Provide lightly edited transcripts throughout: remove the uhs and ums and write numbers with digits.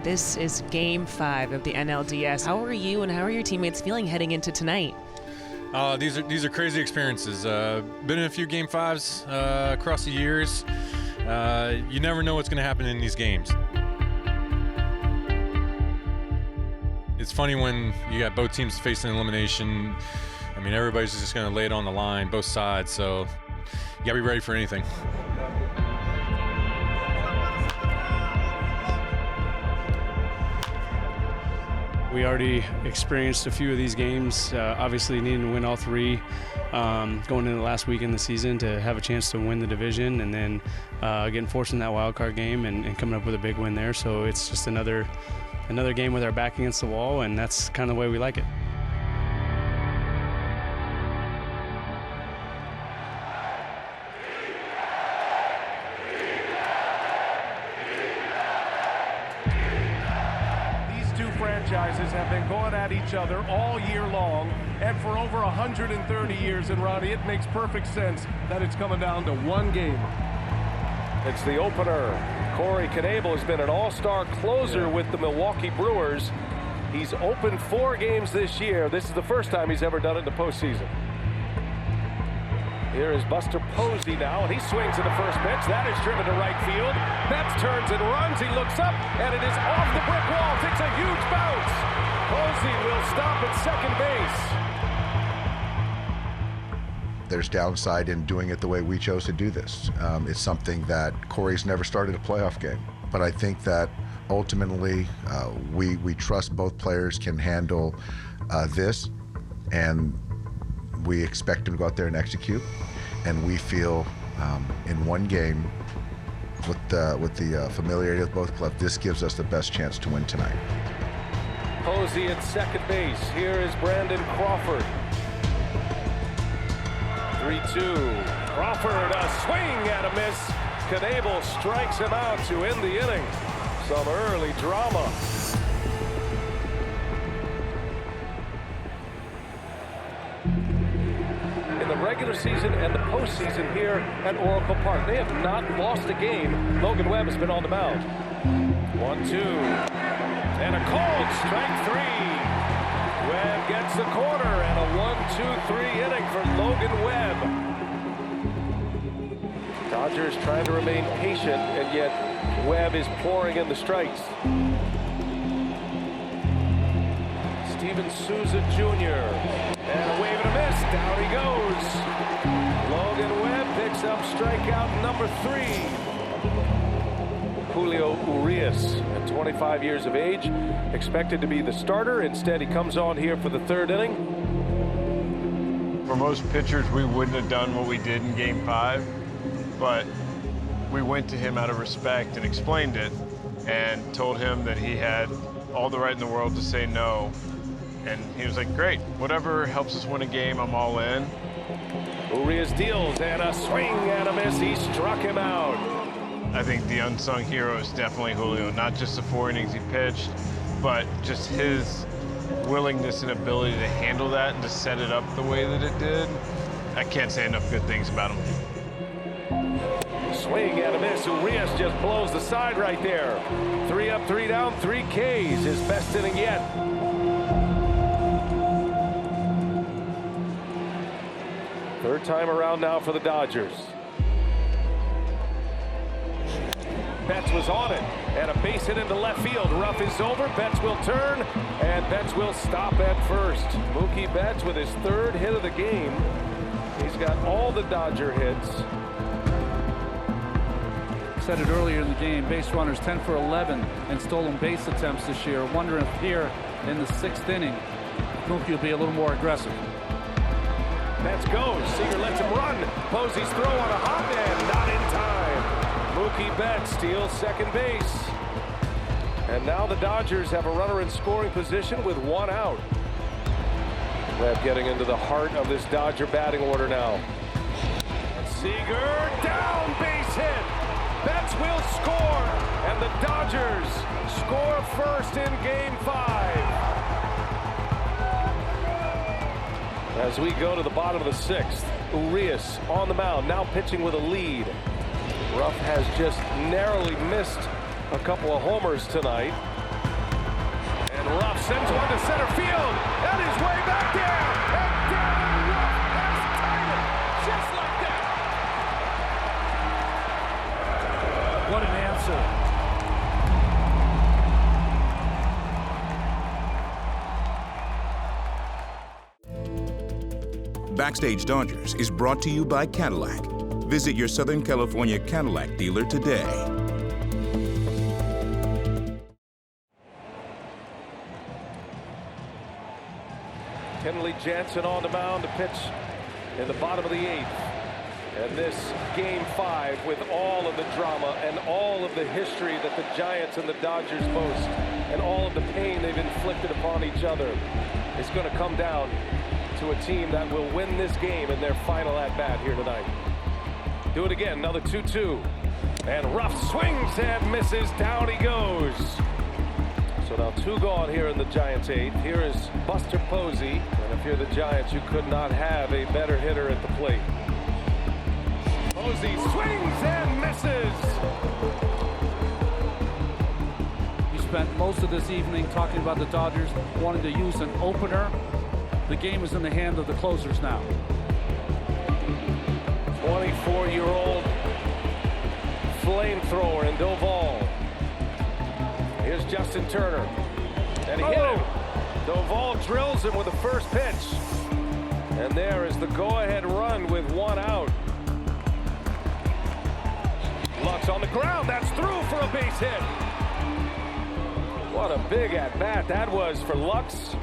This is Game 5 of the NLDS. How are you and how are your teammates feeling heading into tonight? These are crazy experiences. Been in a few Game 5s across the years. You never know what's going to happen in these games. It's funny when you got both teams facing elimination. I mean, everybody's just going to lay it on the line, both sides, so you got to be ready for anything. We already experienced a few of these games, obviously needing to win all three going into the last week in the season to have a chance to win the division, and then getting forced in that wild card game and coming up with a big win there. So it's just another game with our back against the wall, and that's kind of the way we like it. Franchises have been going at each other all year long, and for over 130 years, and Ronnie, it makes perfect sense that it's coming down to one game. It's the opener. Cody Bellinger has been an all-star closer with the Milwaukee Brewers. He's opened 4 games this year. This is the first time he's ever done it in the postseason. Here is Buster Posey now, and he swings at the first pitch. That is driven to right field. Betts turns and runs. He looks up, and it is off the brick wall. Takes a huge bounce. Posey will stop at second base. There's downside in doing it the way we chose to do this. It's something that Corey's never started a playoff game. But I think that ultimately we trust both players can handle this, and we expect them to go out there and execute. And we feel in one game, with the familiarity of both clubs, this gives us the best chance to win tonight. Posey at second base. Here is Brandon Crawford. 3-2. Crawford, a swing and a miss. Knebel strikes him out to end the inning. Some early drama. In the regular season and the postseason here at Oracle Park, they have not lost a game. Logan Webb has been on the mound. 1-2. And a called strike 3. Webb gets the corner, and a 1-2-3 inning for Logan Webb. Dodgers trying to remain patient, and yet Webb is pouring in the strikes. Steven Souza Jr. And a wave and a miss. Down he goes. Logan Webb picks up strikeout number 3. Julio Urias, at 25 years of age, expected to be the starter. Instead, he comes on here for the 3rd inning. For most pitchers, we wouldn't have done what we did in Game 5, but we went to him out of respect and explained it and told him that he had all the right in the world to say no. And he was like, great, whatever helps us win a game, I'm all in. Urias deals, and a swing and a miss. He struck him out. I think the unsung hero is definitely Julio, not just the 4 innings he pitched, but just his willingness and ability to handle that and to set it up the way that it did. I can't say enough good things about him. Swing and a miss. Urias just blows the side right there. 3 up, 3 down, 3 Ks. His best inning yet. Third time around now for the Dodgers. Betts was on it, and a base hit into left field. Ruff is over. Betts will turn, and Betts will stop at first. Mookie Betts with his 3rd hit of the game. He's got all the Dodger hits. Said it earlier in the game, base runners 10 for 11 in stolen base attempts this year. Wondering if here in the 6th inning, Mookie will be a little more aggressive. Betts goes. Seager lets him run. Posey's throw on a hop and not in time. Mookie Betts steals second base. And now the Dodgers have a runner in scoring position with 1 out. Webb getting into the heart of this Dodger batting order now. Seager down, base hit. Betts will score, and the Dodgers score first in Game 5. As we go to the bottom of the 6th, Urias on the mound, now pitching with a lead. Ruff has just narrowly missed a couple of homers tonight. Ruff sends one to center field, and he's way back there. And Darren Ruff has tied it, just like that. What an answer. Backstage Dodgers is brought to you by Cadillac. Visit your Southern California Cadillac dealer today. Kenley Jansen on the mound to pitch in the bottom of the 8th. And this Game 5, with all of the drama and all of the history that the Giants and the Dodgers boast, and all of the pain they've inflicted upon each other, is going to come down to a team that will win this game in their final at-bat here tonight. Do it again, another 2-2. And Ruff swings and misses, down he goes. So now 2 gone here in the Giants' 8th. Here is Buster Posey, and if you're the Giants, you could not have a better hitter at the plate. Posey swings and misses. You spent most of this evening talking about the Dodgers wanting to use an opener. The game is in the hand of the closers now. 24-year-old flamethrower in Doval. Here's Justin Turner. And he hit him. Doval drills him with the first pitch. And there is the go-ahead run with 1 out. Lux on the ground. That's through for a base hit. What a big at-bat that was for Lux.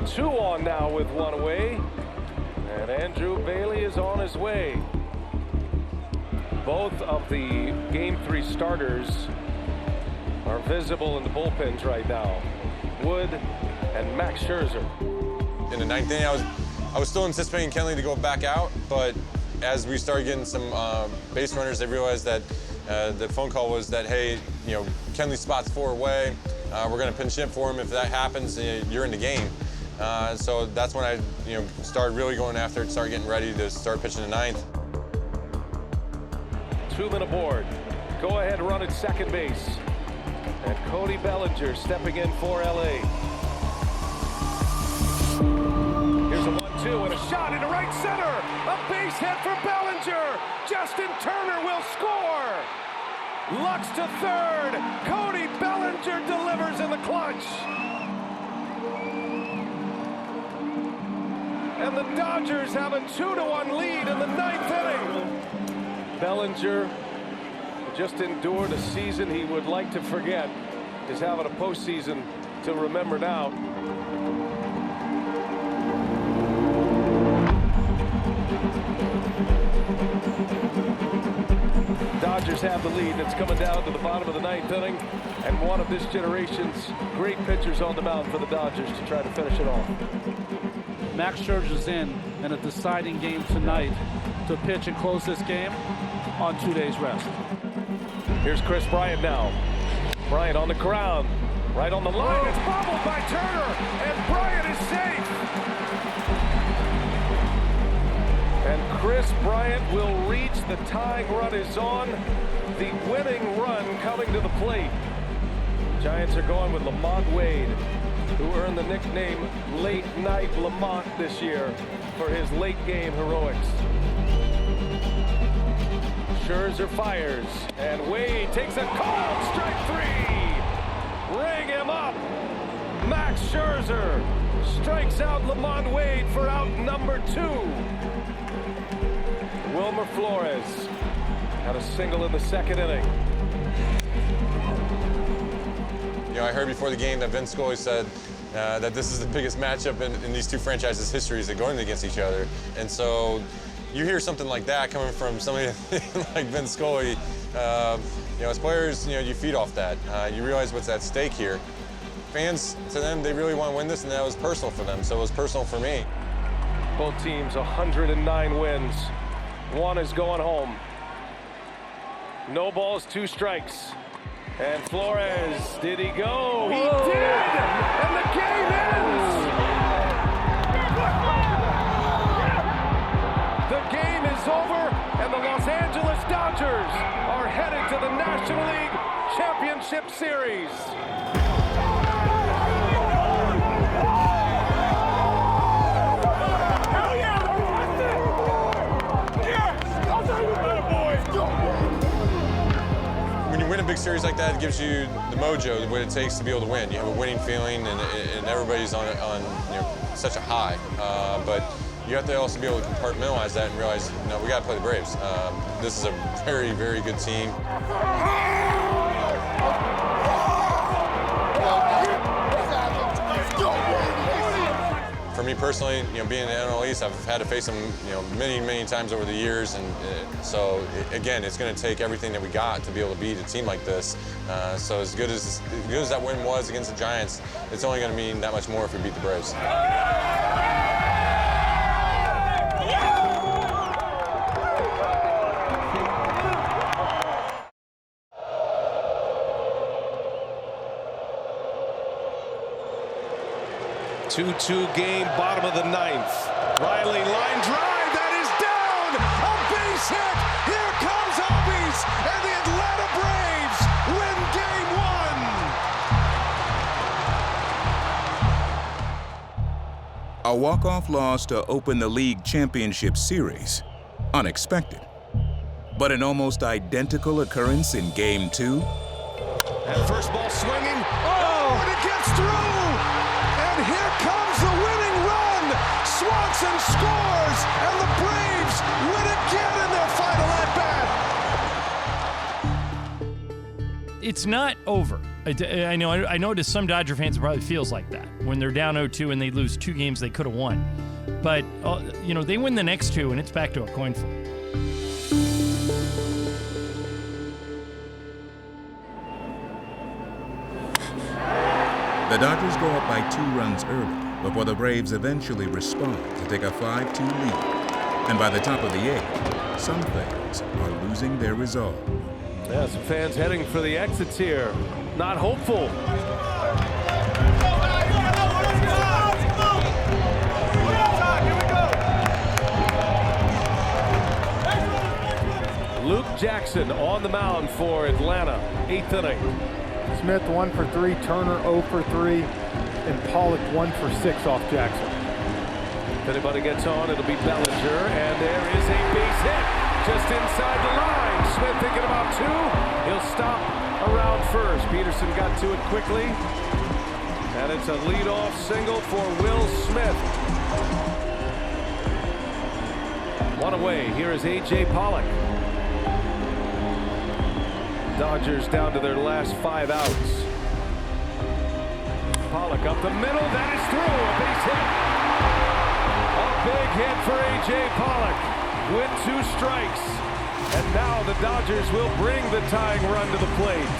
2 on now with 1 away. And Andrew Bailey is on his way. Both of the Game 3 starters are visible in the bullpens right now. Wood and Max Scherzer. In the 9th inning, I was still anticipating Kenley to go back out, but as we started getting some base runners, they realized that the phone call was that, hey, Kenley's spot's 4 away. We're going to pinch hit for him. If that happens, you're in the game. So that's when I, started really going after it, started getting ready to start pitching the 9th. 2 men aboard. Go ahead run at second base. And Cody Bellinger stepping in for LA. Here's a 1-2 and a shot into right center. A base hit for Bellinger. Justin Turner will score. Lux to third. Cody Bellinger delivers in the clutch. And the Dodgers have a 2-1 lead in the 9th inning. Bellinger just endured a season he would like to forget. Is having a postseason to remember now. Dodgers have the lead. It's coming down to the bottom of the 9th inning. And one of this generation's great pitchers on the mound for the Dodgers to try to finish it off. Max Scherzer's in a deciding game tonight to pitch and close this game on 2 days rest. Here's Chris Bryant now. Bryant on the ground, right on the line. It's bobbled by Turner, and Bryant is safe. And Chris Bryant will reach the tying run is on. The winning run coming to the plate. Giants are going with Lamont Wade, who earned the nickname Late Night Lamont this year for his late game heroics. Scherzer fires, and Wade takes a called strike 3. Ring him up. Max Scherzer strikes out Lamont Wade for out number 2. Wilmer Flores had a single in the 2nd inning. I heard before the game that Vince Scully said that this is the biggest matchup in these 2 franchises' histories that going against each other. And so you hear something like that coming from somebody like Vince Scully, as players, you feed off that. You realize what's at stake here. Fans, to them, they really want to win this, and that was personal for them, so it was personal for me. Both teams 109 wins. 1 is going home. No balls, 2 strikes. And Flores, did he go? He did! And the game ends! The game is over, and the Los Angeles Dodgers are headed to the National League Championship Series. series like that, it gives you the mojo, what it takes to be able to win. You have a winning feeling, and everybody's on such a high. But you have to also be able to compartmentalize that and realize, we got to play the Braves. This is a very, very good team. For me personally, being in the NLCS, I've had to face them, many, many times over the years, and so again, it's going to take everything that we got to be able to beat a team like this. So as good as that win was against the Giants, it's only going to mean that much more if we beat the Braves. 2-2 game, bottom of the ninth. Riley, line drive, that is down! A base hit! Here comes Albies, and the Atlanta Braves win Game 1! A walk-off loss to open the league championship series. Unexpected. But an almost identical occurrence in Game 2. And first ball swinging. Oh, and it gets through! And here comes the winning run! Swanson scores, and the Braves win again in their final at-bat. It's not over. I know to some Dodger fans it probably feels like that when they're down 0-2 and they lose 2 games they could have won. But, they win the next 2 and it's back to a coin flip. The Dodgers go up by 2 runs early before the Braves eventually respond to take a 5-2 lead. And by the top of the 8th, some fans are losing their resolve. Yeah, some fans heading for the exits here. Not hopeful. Luke Jackson on the mound for Atlanta, 8th inning. Smith 1 for 3, Turner 0 for 3, and Pollock 1 for 6 off Jackson. If anybody gets on, it'll be Bellinger, and there is a base hit just inside the line. Smith thinking about 2. He'll stop around first. Peterson got to it quickly, and it's a leadoff single for Will Smith. 1 away. Here is A.J. Pollock. Dodgers down to their last 5 outs. Pollock up the middle, that is through, a base hit. A big hit for A.J. Pollock with 2 strikes. And now the Dodgers will bring the tying run to the plate.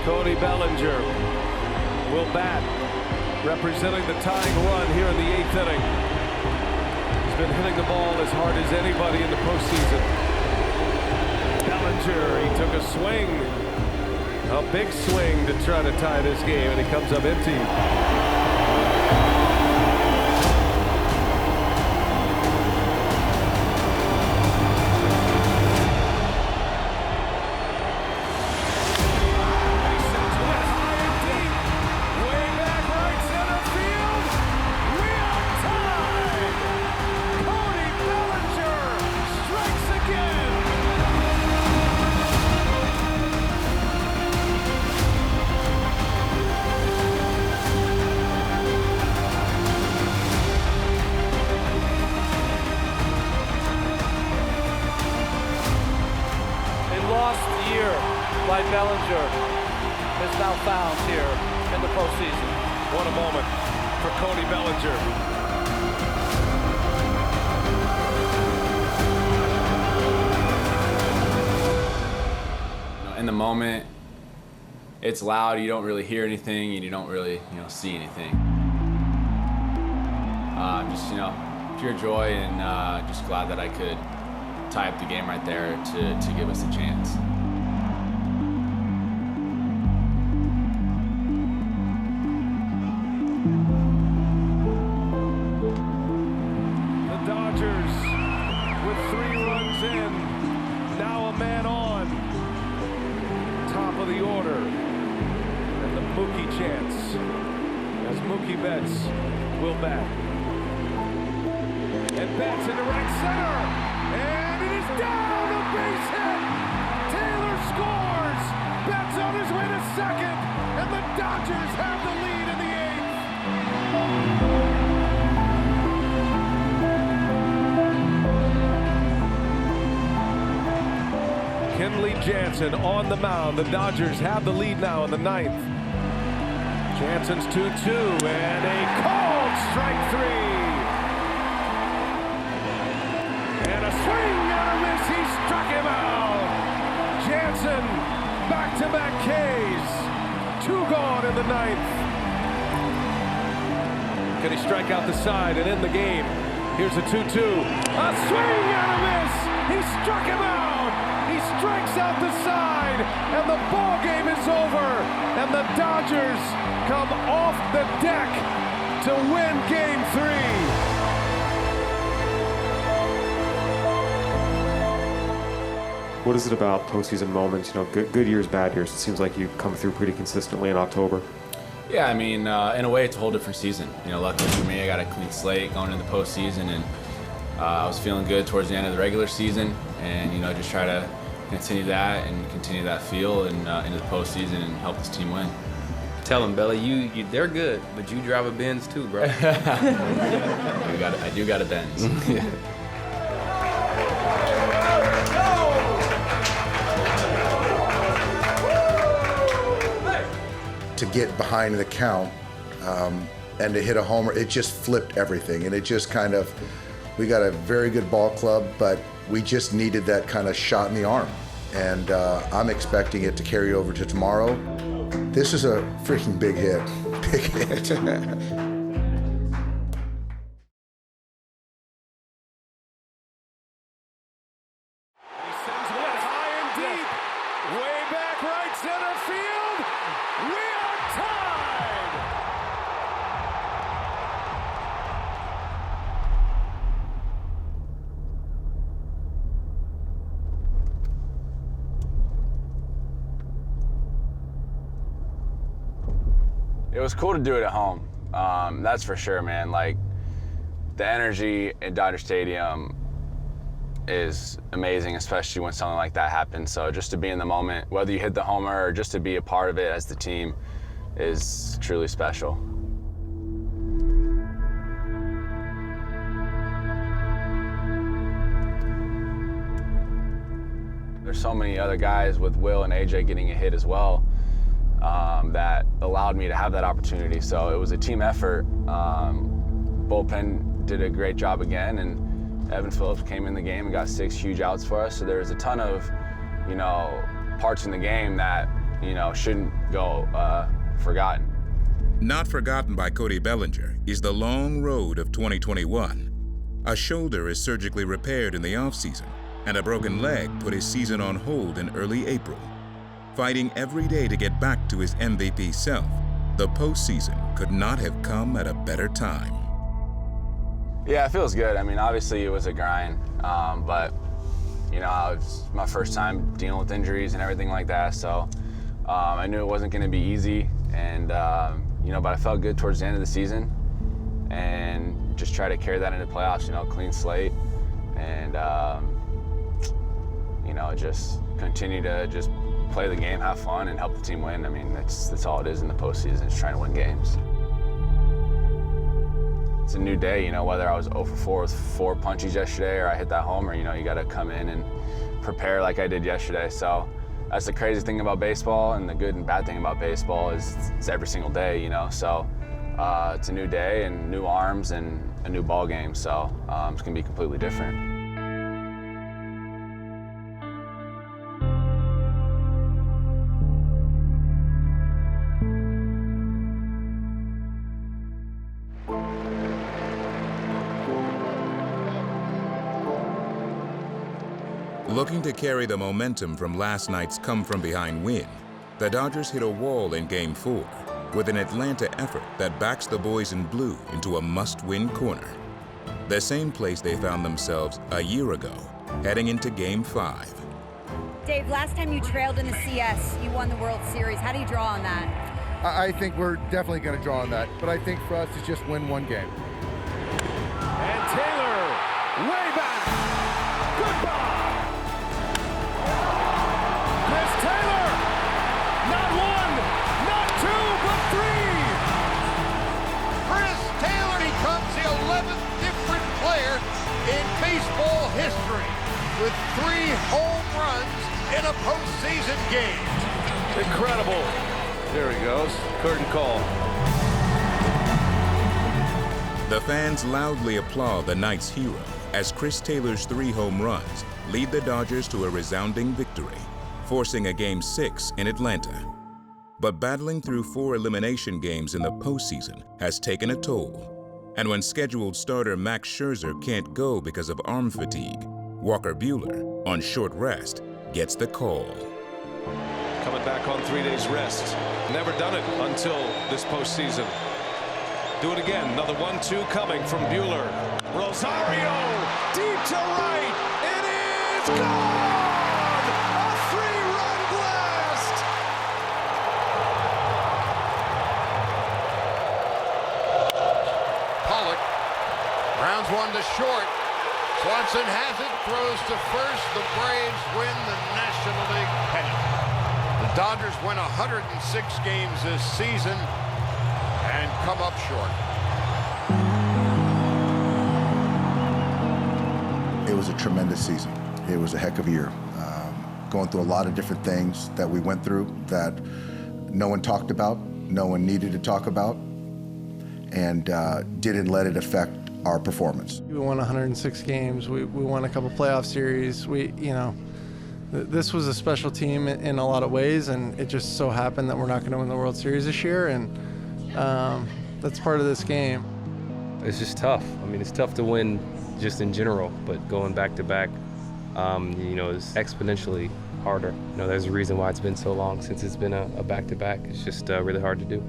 Cody Bellinger will bat, representing the tying run here in the 8th inning. He's been hitting the ball as hard as anybody in the postseason. Bellinger, he took a swing, a big swing to try to tie this game, and he comes up empty. By Bellinger is now found here in the postseason. What a moment for Cody Bellinger. In the moment, it's loud. You don't really hear anything, and you don't really, see anything. Just, pure joy, and just glad that I could tie up the game right there to give us a chance. Will bat. And bats into right center. And it is down, a base hit. second, and the Dodgers have the lead in the eighth. Kenley Jansen on the mound. The Dodgers have the lead now in the ninth. Jansen's 2-2 and a called strike three. And a swing and a miss. He struck him out. Jansen, back-to-back Ks. 2 gone in the ninth. Can he strike out the side and end the game? Here's a 2-2. A swing and a miss. He struck him out. He strikes out the side, and the ball game is over. And the Dodgers come off the deck to win Game 3. What is it about postseason moments? You know, good years, bad years. It seems like you come through pretty consistently in October. Yeah, I mean, in a way, it's a whole different season. You know, luckily for me, I got a clean slate going into the postseason, and I was feeling good towards the end of the regular season, and you know, just try to continue that and continue that feel and into the postseason and help this team win. Tell them, Belly, you they're good, but you drive a Benz too, bro. I do got a Benz. To get behind the count and to hit a homer, it just flipped everything. And it just kind of, we got a very good ball club, but we just needed that kind of shot in the arm. And I'm expecting it to carry over to tomorrow. This is a freaking big hit. Big hit. It was cool to do it at home. That's for sure, man. Like, the energy in Dodger Stadium is amazing, especially when something like that happens. So just to be in the moment, whether you hit the homer or just to be a part of it as the team, is truly special. There's so many other guys with Will and AJ getting a hit as well. That allowed me to have that opportunity. So it was a team effort. Bullpen did a great job again, and Evan Phillips came in the game and got 6 huge outs for us. So there was a ton of, you know, parts in the game that, you know, shouldn't go forgotten. Not forgotten by Cody Bellinger is the long road of 2021. A shoulder is surgically repaired in the offseason, and a broken leg put his season on hold in early April. Fighting every day to get back to his MVP self, the postseason could not have come at a better time. Yeah, it feels good. I mean, obviously it was a grind, but you know, it was my first time dealing with injuries and everything like that. So I knew it wasn't going to be easy, and you know, but I felt good towards the end of the season, and just try to carry that into the playoffs. You know, clean slate, and you know, just continue to just play the game, have fun, and help the team win. I mean, that's all it is in the postseason, is trying to win games. It's a new day, you know, whether I was 0 for 4 with 4 punchies yesterday or I hit that homer, you know, you got to come in and prepare like I did yesterday. So that's the crazy thing about baseball, and the good and bad thing about baseball is it's every single day, you know. So it's a new day and new arms and a new ball game. So it's going to be completely different. Looking to carry the momentum from last night's come-from-behind win, the Dodgers hit a wall in Game 4 with an Atlanta effort that backs the boys in blue into a must-win corner. The same place they found themselves a year ago, heading into Game 5. Dave, last time you trailed in the CS, you won the World Series. How do you draw on that? I think we're definitely going to draw on that, but I think for us it's just win one game. And Taylor, way back. Goodbye. Chris Taylor, not 1, history with 3 home runs in a postseason game. Incredible. There he goes. Curtain call. The fans loudly applaud the night's hero as Chris Taylor's 3 home runs lead the Dodgers to a resounding victory, forcing a Game 6 in Atlanta. But battling through 4 elimination games in the postseason has taken a toll. And when scheduled starter Max Scherzer can't go because of arm fatigue, Walker Buehler, on short rest, gets the call. Coming back on 3 days rest. Never done it until this postseason. Do it again. Another 1-2 coming from Buehler. Rosario, deep to right. It is gone! A 3-run blast! Pollock rounds one to short. Swanson has it, throws to first. The Braves win the National League pennant. The Dodgers win 106 games this season and come up short. It was a tremendous season. It was a heck of a year. Going through a lot of different things that we went through that no one talked about, no one needed to talk about, and didn't let it affect our performance. We won 106 games. We won a couple playoff series. This was a special team in a lot of ways, and it just so happened that we're not going to win the World Series this year, and that's part of this game. It's just tough. I mean, it's tough to win just in general, but going back to back, is exponentially harder. There's a reason why it's been so long since it's been a back-to-back. It's just really hard to do.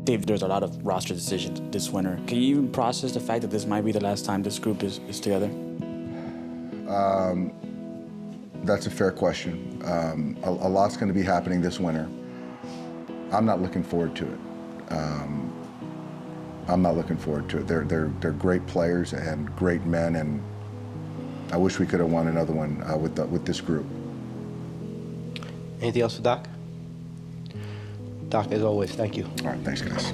Dave, there's a lot of roster decisions this winter. Can you even process the fact that this might be the last time this group is together? That's a fair question. A lot's going to be happening this winter. I'm not looking forward to it. I'm not looking forward to it. They're great players and great men, and I wish we could have won another one with this group. Anything else for Doc? Doc, as always, thank you. All right, thanks, guys.